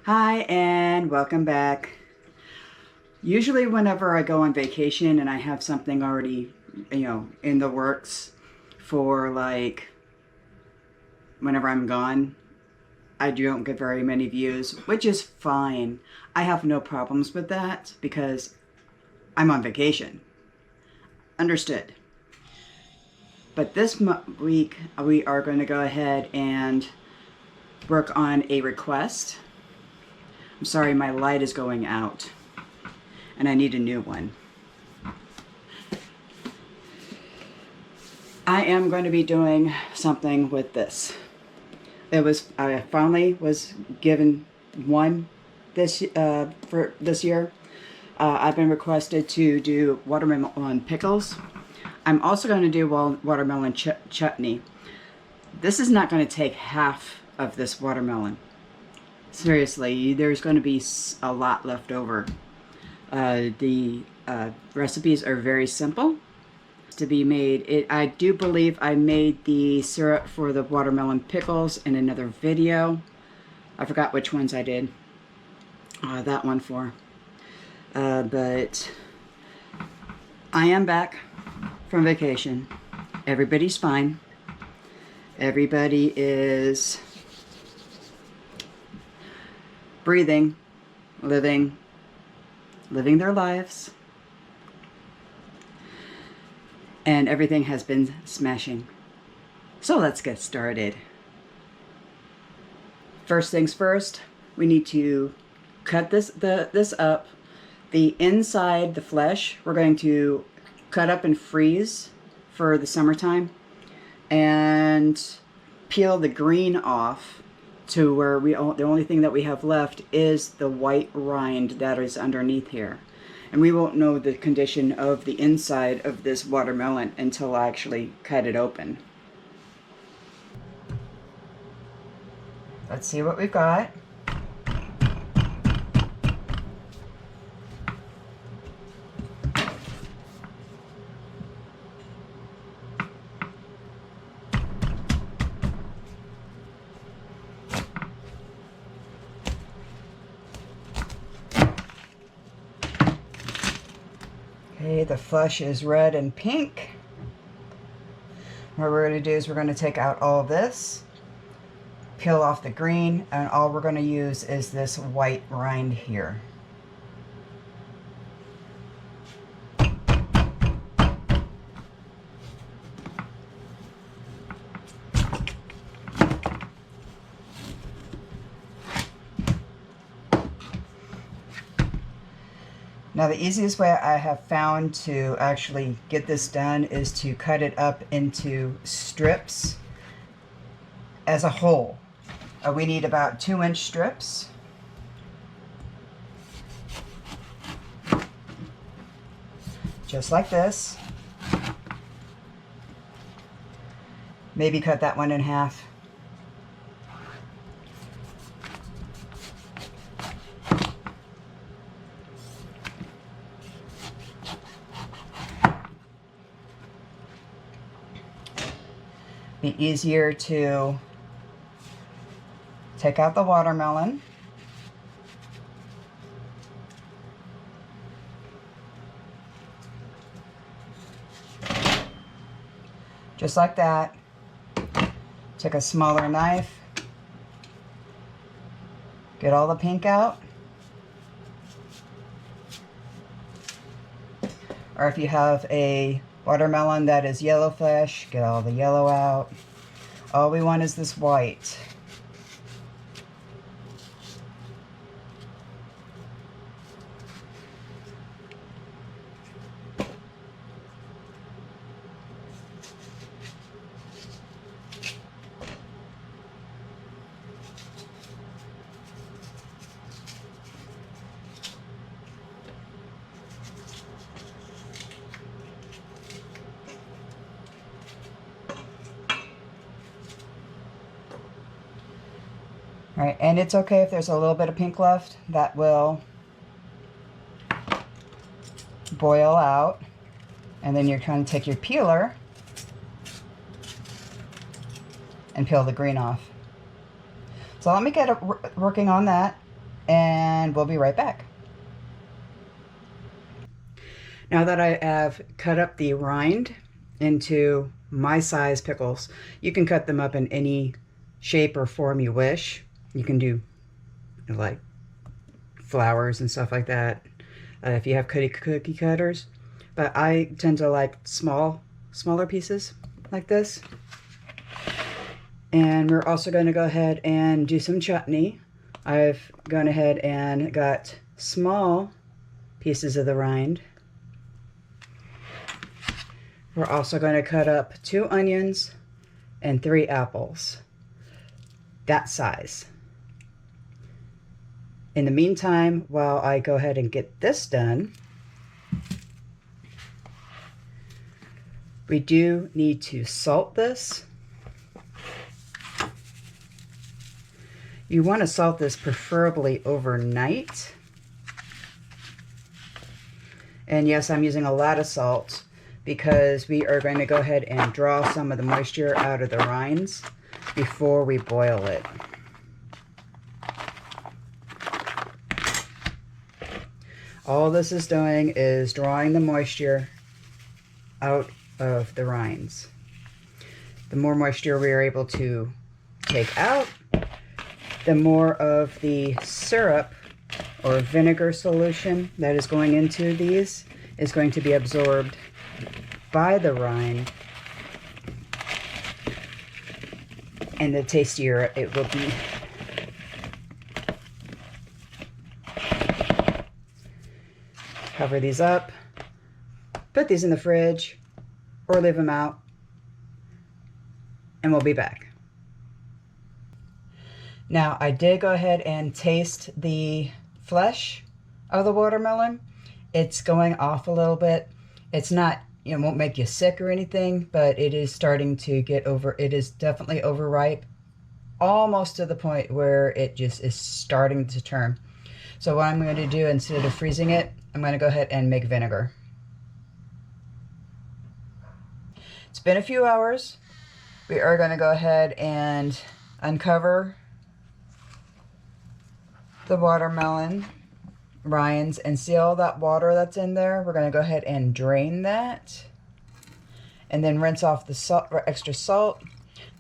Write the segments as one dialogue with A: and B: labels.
A: Hi and welcome back. Usually whenever I go on vacation and I have something already, in the works for like whenever I'm gone, I don't get very many views, which is fine. I have no problems with that because I'm on vacation. Understood. But this week we are going to go ahead and work on a request. I'm sorry, my light is going out and I need a new one. I am going to be doing something with this. I finally was given one for this year. I've been requested to do watermelon pickles. I'm also going to do watermelon chutney. This is not going to take half of this watermelon. Seriously, there's going to be a lot left over. The recipes are very simple to be made. I do believe I made the syrup for the watermelon pickles in another video. I forgot which ones I did that one for. But I am back from vacation. Everybody's fine. Everybody is breathing, living their lives, and everything has been smashing. So let's get started. First things first, we need to cut this up. The inside, the flesh, we're going to cut up and freeze for the summertime, and peel the green off to where the only thing that we have left is the white rind that is underneath here. And we won't know the condition of the inside of this watermelon until I actually cut it open. Let's see what we've got. Okay, the flesh is red and pink. What we're going to do is we're going to take out all of this, peel off the green, and all we're going to use is this white rind here. Now the easiest way I have found to actually get this done is to cut it up into strips as a whole. We need about 2-inch strips. Just like this. Maybe cut that one in half. Be easier to take out the watermelon. Just like that. Take a smaller knife. Get all the pink out. Or if you have a watermelon that is yellow flesh, get all the yellow out. All we want is this white. All right, and it's okay if there's a little bit of pink left. That will boil out. And then you're trying to take your peeler and peel the green off. So let me get working on that. and we'll be right back. Now that I have cut up the rind into my size pickles, you can cut them up in any shape or form you wish. You can do like flowers and stuff like that if you have cookie cutters, but I tend to like smaller pieces like this. And we're also going to go ahead and do some chutney. I've gone ahead and got small pieces of the rind. We're also going to cut up 2 onions and 3 apples, that size. In the meantime, while I go ahead and get this done, we do need to salt this. You want to salt this preferably overnight. And yes, I'm using a lot of salt because we are going to go ahead and draw some of the moisture out of the rinds before we boil it. All this is doing is drawing the moisture out of the rinds. The more moisture we are able to take out, the more of the syrup or vinegar solution that is going into these is going to be absorbed by the rind, and the tastier it will be. Cover these up, put these in the fridge, or leave them out, and we'll be back. Now, I did go ahead and taste the flesh of the watermelon. It's going off a little bit. It's not, it won't make you sick or anything, but it is starting to get it is definitely overripe, almost to the point where it just is starting to turn. So what I'm going to do, instead of freezing it, I'm going to go ahead and make vinegar. It's been a few hours. We are going to go ahead and uncover the watermelon rinds and see all that water that's in there. We're going to go ahead and drain that and then rinse off the salt, or extra salt.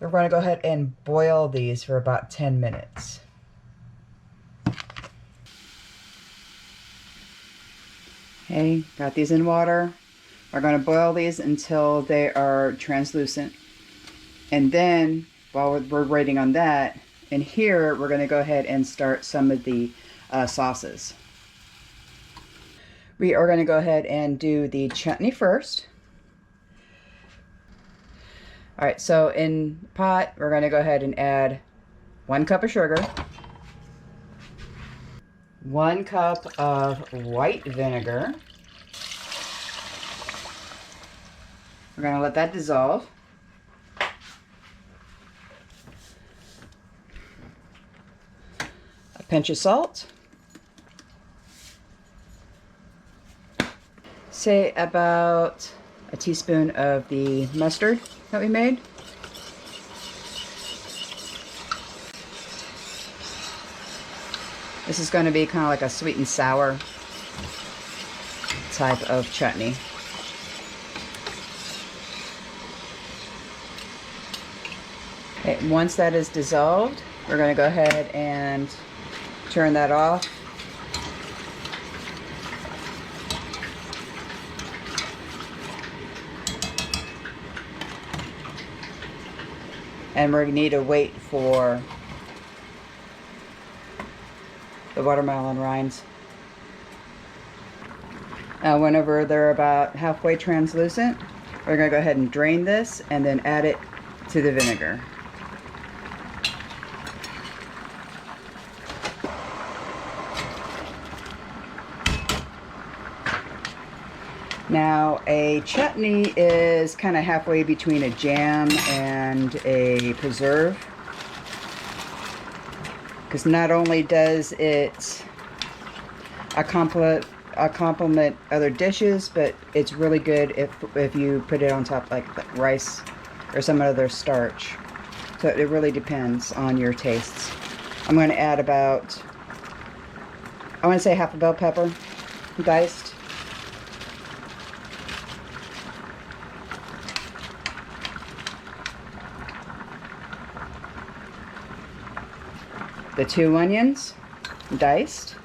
A: We're going to go ahead and boil these for about 10 minutes. Okay, got these in water. We're going to boil these until they are translucent. And then, while we're waiting on that, in here, we're going to go ahead and start some of the sauces. We are going to go ahead and do the chutney first. All right, so in the pot, we're going to go ahead and add 1 cup of sugar, 1 cup of white vinegar. We're going to let that dissolve. A pinch of salt. Say about a teaspoon of the mustard that we made. This is going to be kind of like a sweet and sour type of chutney. Okay, once that is dissolved, we're going to go ahead and turn that off. And we're going to need to wait for the watermelon rinds. Now, whenever they're about halfway translucent, we're going to go ahead and drain this and then add it to the vinegar. Now, a chutney is kind of halfway between a jam and a preserve, because not only does it complement other dishes, but it's really good if you put it on top like rice or some other starch. So it really depends on your tastes. I'm going to add about I want to say half a bell pepper, diced. The 2 onions, diced.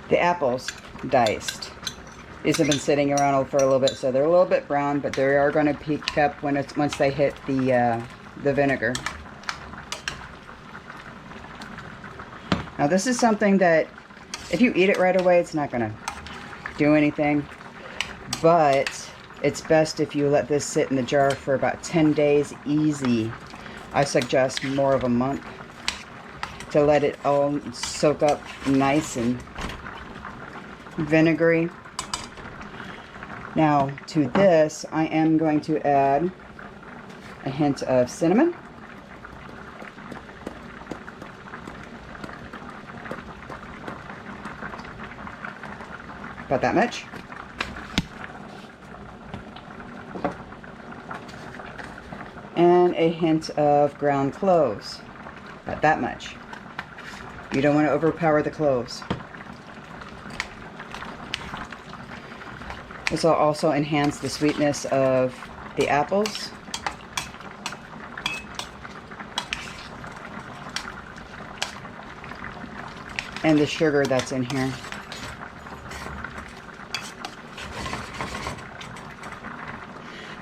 A: The apples, diced. These have been sitting around for a little bit, so they're a little bit brown, but they are going to peak up when once they hit the vinegar. Now this is something that if you eat it right away, it's not going to do anything, but it's best if you let this sit in the jar for about 10 days easy. I suggest more of a month to let it all soak up nice and vinegary. Now to this I am going to add a hint of cinnamon, about that much, and a hint of ground cloves, about that much. You don't want to overpower the cloves. This will also enhance the sweetness of the apples. And the sugar that's in here.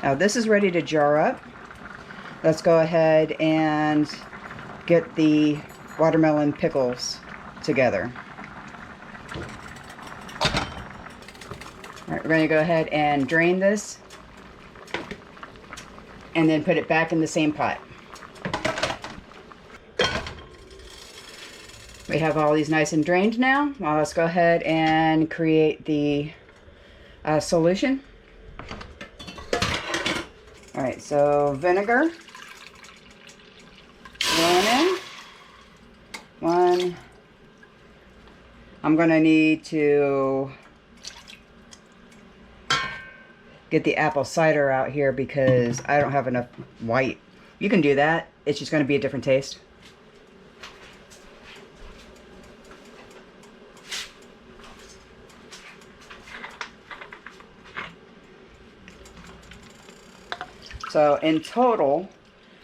A: Now this is ready to jar up. Let's go ahead and get the watermelon pickles together. All right, we're going to go ahead and drain this and then put it back in the same pot. We have all these nice and drained now. Well, let's go ahead and create the solution. All right, so vinegar, 1 in, 1. I'm going to need to get the apple cider out here because I don't have enough white. You can do that. It's just going to be a different taste. So in total,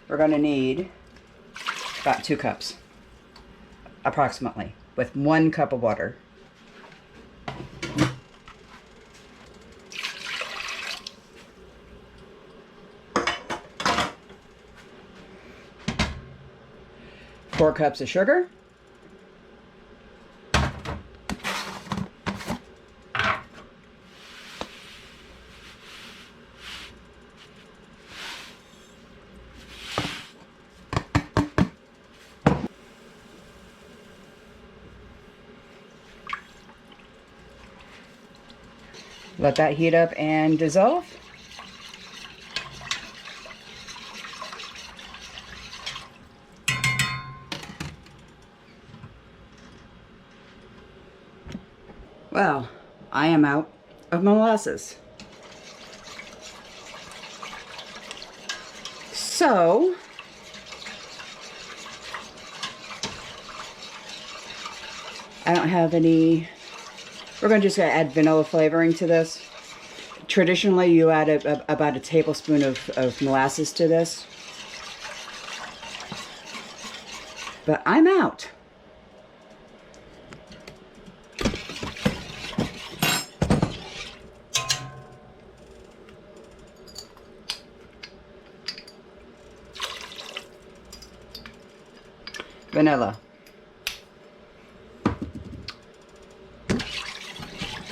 A: we're going to need about 2 cups, approximately, with 1 cup of water. Four cups of sugar. Let that heat up and dissolve. Well, I am out of molasses. So, I don't have any. We're going to just add vanilla flavoring to this. Traditionally, you add about a tablespoon of molasses to this. But I'm out. Vanilla.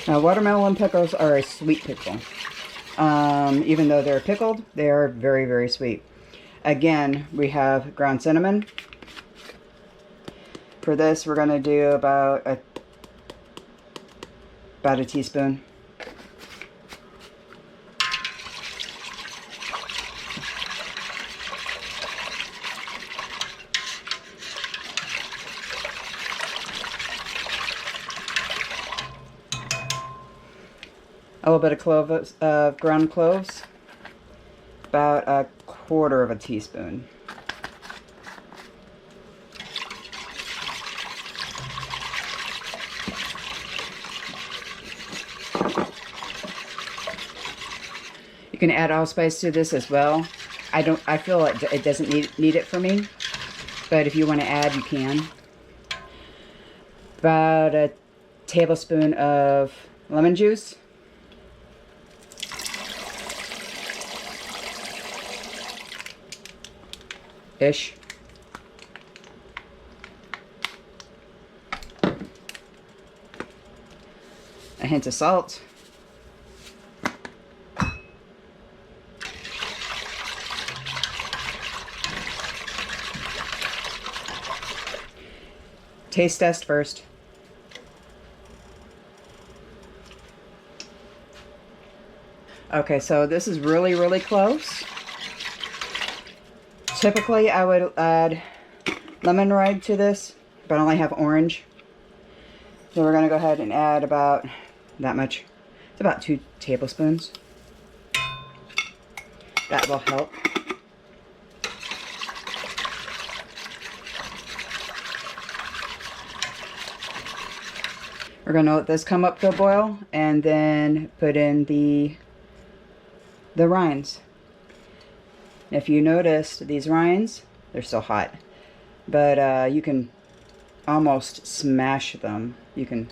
A: Now, watermelon pickles are a sweet pickle. Even though they're pickled, they are very, very sweet. Again, we have ground cinnamon. For this, we're going to do about a teaspoon. little bit of cloves, ground cloves, about 1/4 teaspoon. You can add allspice to this as well. I feel like it doesn't need it for me, but if you want to add, you can. About a tablespoon of lemon juice. Ish. A hint of salt. Taste test first. Okay, so this is really, really close. Typically, I would add lemon rind to this, but I only have orange. So we're going to go ahead and add about that much. It's about 2 tablespoons. That will help. We're going to let this come up to a boil and then put in the rinds. If you notice, these rinds, they're still hot, but you can almost smash them. You can.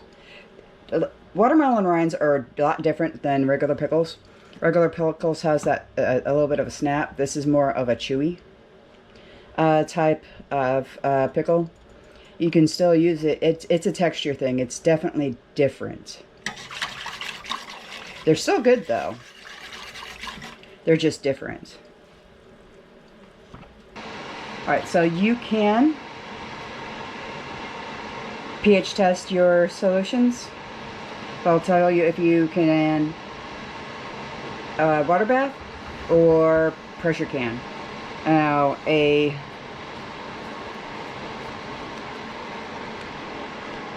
A: Watermelon rinds are a lot different than regular pickles. Regular pickles has that a little bit of a snap. This is more of a chewy type of pickle. You can still use it. It's a texture thing. It's definitely different. They're still good though. They're just different. Alright, so you can pH test your solutions. I'll tell you if you can water bath or pressure can. Now, a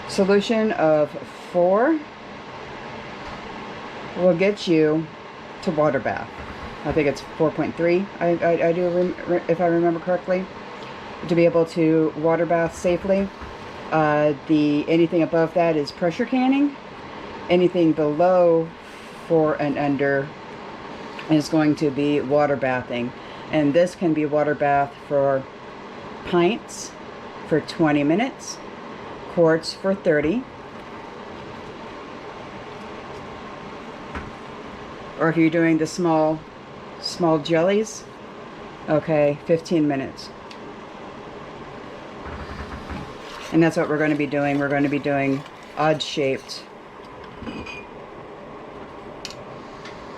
A: solution of 4 will get you to water bath. I think it's 4.3. I do, if I remember correctly, to be able to water bath safely. Anything above that is pressure canning. Anything below 4 and under is going to be water bathing, and this can be water bath for pints for 20 minutes, quarts for 30. Or if you're doing the small jellies, okay, 15 minutes. And that's what we're going to be doing. We're going to be doing odd-shaped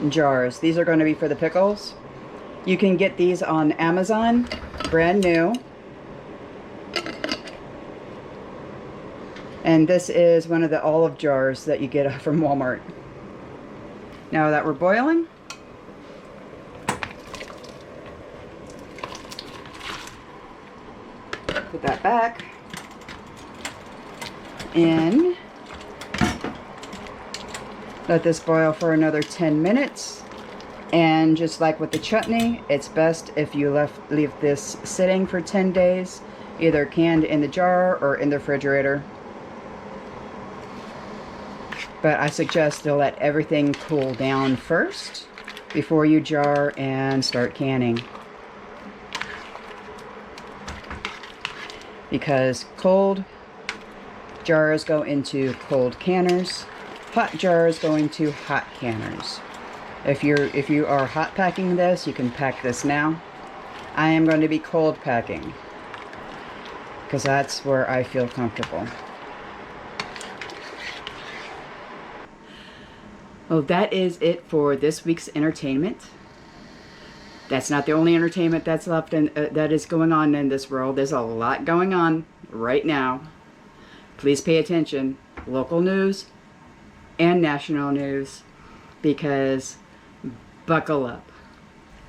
A: jars. These are going to be for the pickles. You can get these on Amazon, brand new. And this is one of the olive jars that you get from Walmart. Now that we're boiling, put that back in. Let this boil for another 10 minutes. And just like with the chutney, it's best if you leave this sitting for 10 days, either canned in the jar or in the refrigerator. But I suggest to let everything cool down first before you jar and start canning. Because cold jars go into cold canners. Hot jars go into hot canners. If you are hot packing this, you can pack this now. I am going to be cold packing because that's where I feel comfortable. Well, that is it for this week's entertainment. That's not the only entertainment that's left and that is going on in this world. There's a lot going on right now. Please pay attention. Local news and national news, because buckle up.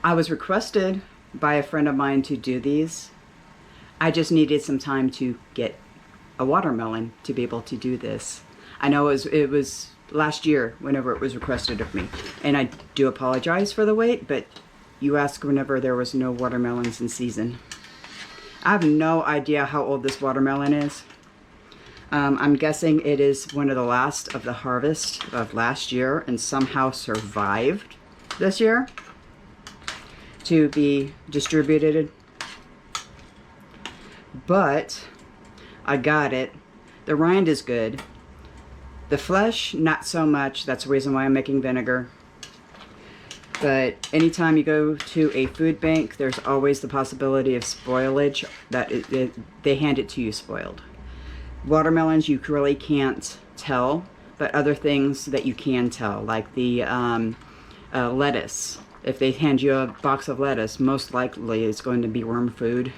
A: I was requested by a friend of mine to do these. I just needed some time to get a watermelon to be able to do this. I know it was last year whenever it was requested of me. And I do apologize for the wait, but you asked whenever there was no watermelons in season. I have no idea how old this watermelon is. I'm guessing it is one of the last of the harvest of last year and somehow survived this year to be distributed. But I got it. The rind is good. The flesh, not so much. That's the reason why I'm making vinegar. But anytime you go to a food bank, there's always the possibility of spoilage, that they hand it to you spoiled. Watermelons you really can't tell, but other things that you can tell, like the lettuce. If they hand you a box of lettuce, most likely it's going to be worm food.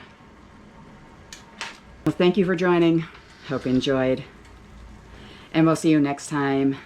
A: Well, thank you for joining. Hope you enjoyed. And we'll see you next time.